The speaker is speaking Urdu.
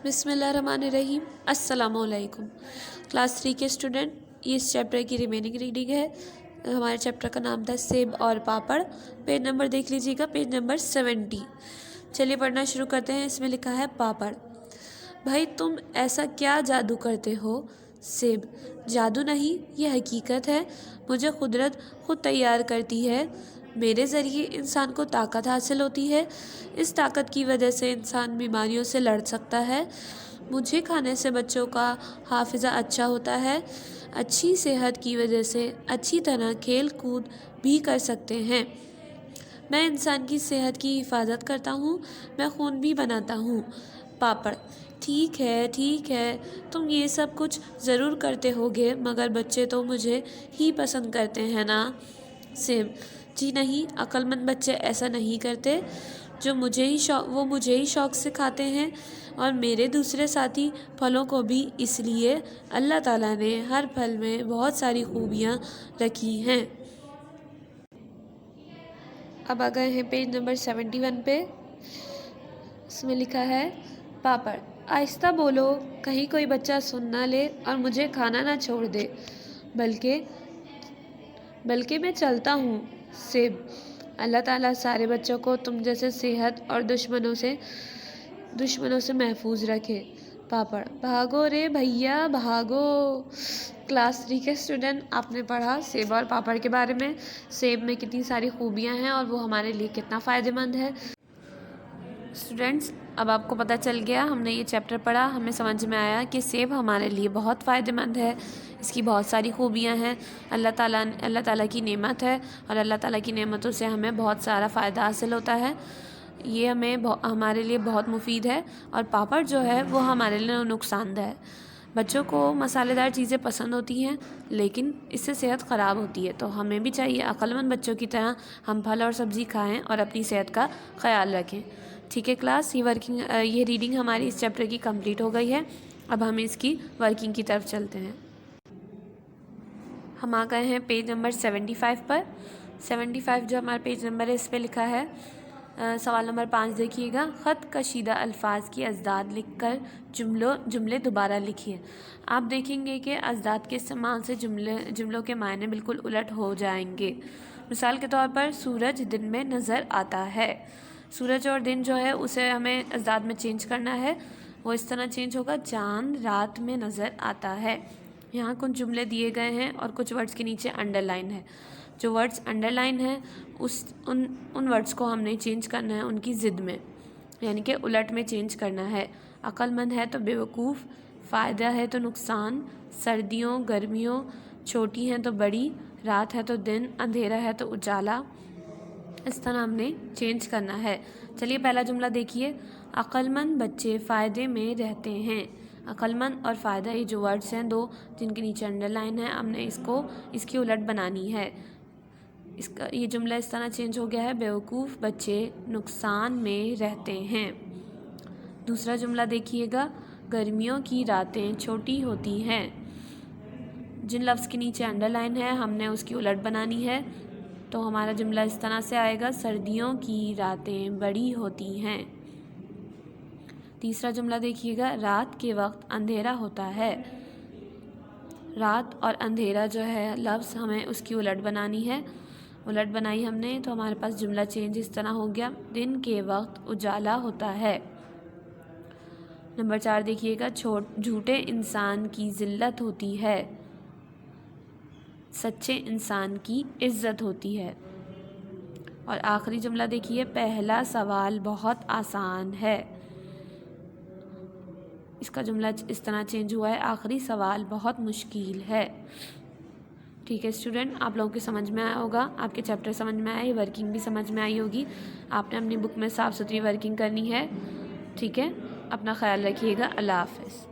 بسم اللہ الرحمن الرحیم۔ السلام علیکم کلاس 3 کے اسٹوڈنٹ، یہ اس چیپٹر کی ریمیننگ ریڈنگ ہے۔ ہمارے چیپٹر کا نام تھا سیب اور پاپڑ۔ پیج نمبر دیکھ لیجیے گا، پیج نمبر 70۔ چلیے پڑھنا شروع کرتے ہیں۔ اس میں لکھا ہے پاپڑ۔ بھائی تم ایسا کیا جادو کرتے ہو؟ سیب: جادو نہیں، یہ حقیقت ہے، مجھے قدرت خود تیار کرتی ہے۔ میرے ذریعے انسان کو طاقت حاصل ہوتی ہے، اس طاقت کی وجہ سے انسان بیماریوں سے لڑ سکتا ہے۔ مجھے کھانے سے بچوں کا حافظہ اچھا ہوتا ہے، اچھی صحت کی وجہ سے اچھی طرح کھیل کود بھی کر سکتے ہیں۔ میں انسان کی صحت کی حفاظت کرتا ہوں، میں خون بھی بناتا ہوں۔ پاپڑ: ٹھیک ہے، تم یہ سب کچھ ضرور کرتے ہوگے، مگر بچے تو مجھے ہی پسند کرتے ہیں نا؟ سیب: جی نہیں، عقل مند بچے ایسا نہیں کرتے، وہ مجھے ہی شوق سے کھاتے ہیں، اور میرے دوسرے ساتھی پھلوں کو بھی، اس لیے اللہ تعالیٰ نے ہر پھل میں بہت ساری خوبیاں رکھی ہیں۔ اب آ گئے ہیں پیج نمبر 71 پہ۔ اس میں لکھا ہے پاپڑ: آہستہ بولو، کہیں کوئی بچہ سن نہ لے اور مجھے کھانا نہ چھوڑ دے، بلکہ میں چلتا ہوں۔ سیب: اللہ تعالیٰ سارے بچوں کو تم جیسے صحت اور دشمنوں سے محفوظ رکھے۔ پاپڑ: بھاگو رے بھیا بھاگو۔ کلاس 3 کے اسٹوڈنٹ، آپ نے پڑھا سیب اور پاپڑ کے بارے میں۔ سیب میں کتنی ساری خوبیاں ہیں اور وہ ہمارے لیے کتنا فائدہ مند ہے۔ اسٹوڈنٹس، اب آپ کو پتہ چل گیا، ہم نے یہ چیپٹر پڑھا، ہمیں سمجھ میں آیا کہ سیب ہمارے لیے بہت فائدہ مند ہے، اس کی بہت ساری خوبیاں ہیں۔ اللہ تعالیٰ کی نعمت ہے، اور اللہ تعالیٰ کی نعمتوں سے ہمیں بہت سارا فائدہ حاصل ہوتا ہے۔ یہ ہمارے لیے بہت مفید ہے، اور پاپڑ جو ہے وہ ہمارے لیے نقصان دہ ہے۔ بچوں کو مسالے دار چیزیں پسند ہوتی ہیں، لیکن اس سے صحت خراب ہوتی ہے، تو ہمیں بھی چاہیے عقل مند بچوں کی طرح ہم پھل اور سبزی کھائیں اور اپنی صحت کا خیال رکھیں۔ ٹھیک ہے کلاس، یہ ریڈنگ ہماری اس چیپٹر کی کمپلیٹ ہو گئی ہے۔ اب ہم اس کی ورکنگ کی طرف چلتے ہیں۔ ہم آ گئے ہیں پیج نمبر 75 پر۔ 75 جو ہمارا پیج نمبر ہے، اس پہ لکھا ہے سوال نمبر 5 دیکھیے گا۔ خط کشیدہ الفاظ کی ازداد لکھ کر جملے دوبارہ لکھیے۔ آپ دیکھیں گے کہ ازداد کے استعمال سے جملوں کے معنی بالکل الٹ ہو جائیں گے۔ مثال کے طور پر، سورج دن میں نظر آتا ہے۔ سورج اور دن جو ہے اسے ہمیں ازداد میں چینج کرنا ہے، وہ اس طرح چینج ہوگا: چاند رات میں نظر آتا ہے۔ یہاں کچھ جملے دیے گئے ہیں اور کچھ ورڈز کے نیچے انڈر لائن ہے۔ جو ورڈز انڈر لائن ہیں ان ورڈز کو ہم نے چینج کرنا ہے ان کی ضد میں، یعنی کہ الٹ میں چینج کرنا ہے۔ عقل مند ہے تو بیوقوف، فائدہ ہے تو نقصان، سردیوں گرمیوں، چھوٹی ہیں تو بڑی، رات ہے تو دن، اندھیرا ہے تو اجالا، اس طرح ہم نے چینج کرنا ہے۔ چلیے پہلا جملہ دیکھیے۔ عقل مند بچے فائدے میں رہتے ہیں۔ عقل مند اور فائدہ، یہ جو ورڈز ہیں دو جن کے نیچے انڈر لائن ہے، ہم نے اس کی الٹ بنانی ہے۔ یہ جملہ اس طرح چینج ہو گیا ہے: بیوقوف بچے نقصان میں رہتے ہیں۔ دوسرا جملہ دیکھیے گا۔ گرمیوں کی راتیں چھوٹی ہوتی ہیں۔ جن لفظ کے نیچے انڈر لائن ہے ہم نے اس کی الٹ بنانی ہے، تو ہمارا جملہ اس طرح سے آئے گا: سردیوں کی راتیں بڑی ہوتی ہیں۔ تیسرا جملہ دیکھیے گا۔ رات کے وقت اندھیرا ہوتا ہے۔ رات اور اندھیرا جو ہے لفظ، ہمیں اس کی الٹ بنانی ہے۔ الٹ بنائی ہم نے تو ہمارے پاس جملہ چینج اس طرح ہو گیا: دن کے وقت اجالا ہوتا ہے۔ نمبر 4 دیکھیے گا۔ جھوٹے انسان کی ذلت ہوتی ہے، سچے انسان کی عزت ہوتی ہے۔ اور آخری جملہ دیکھیے۔ پہلا سوال بہت آسان ہے۔ اس کا جملہ اس طرح چینج ہوا ہے: آخری سوال بہت مشکل ہے۔ ٹھیک ہے اسٹوڈنٹ، آپ لوگوں کی سمجھ میں آیا ہوگا، آپ کے چیپٹر سمجھ میں آئے، ورکنگ بھی سمجھ میں آئی ہوگی۔ آپ نے اپنی بک میں صاف ستھری ورکنگ کرنی ہے۔ ٹھیک ہے، اپنا خیال رکھیے گا۔ اللہ حافظ۔